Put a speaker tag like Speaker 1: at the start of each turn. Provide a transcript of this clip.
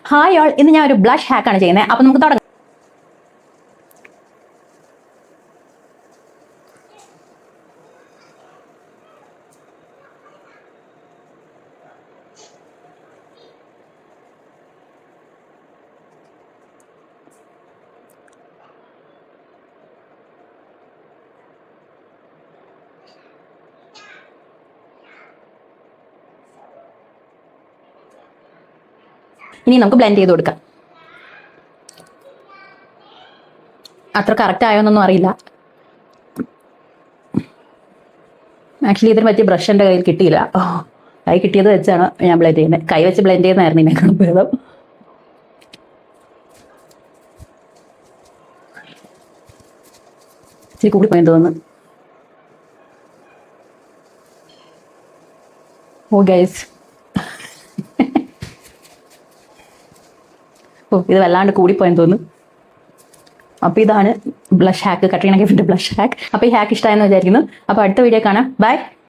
Speaker 1: Hi all, ഇന്ന് ഞാൻ ഒരു ബ്ലഷ് ഹാക്കാണ് ചെയ്യുന്നത്. അപ്പോൾ നമുക്ക് തുടങ്ങാം. ഇനി നമുക്ക് ബ്ലെൻഡ് ചെയ്ത് കൊടുക്കാം. അത്ര കറക്റ്റ് ആയോന്നൊന്നും അറിയില്ല. ആക്ച്വലി ഇതിന് പറ്റിയ ബ്രഷ് എൻ്റെ കയ്യിൽ കിട്ടിയില്ല. കൈ കിട്ടിയത് വെച്ചാണ് ഞാൻ ബ്ലെൻഡ് ചെയ്യുന്നത്. കൈ വെച്ച് ബ്ലെൻഡ് ചെയ്യുന്നതായിരുന്നു ഇതിനേക്കാളും ഭേദം. ഇച്ചിരി കൂടി പോയെന്ന് തോന്നുന്നു. ഓ ഗൈസ്, ഇത് വല്ലാണ്ട് കൂടിപ്പോയെന്ന് തോന്നുന്നു. അപ്പോൾ ഇതാണ് ബ്ലഷ് ഹാക്ക്, കട്രീന കൈഫിൻ്റെ ബ്ലഷ് ഹാക്ക്. അപ്പോൾ ഈ ഹാക്ക് ഇഷ്ടമായെന്ന് വിചാരിക്കുന്നു. അപ്പോൾ അടുത്ത വീഡിയോ കാണാം. ബൈ.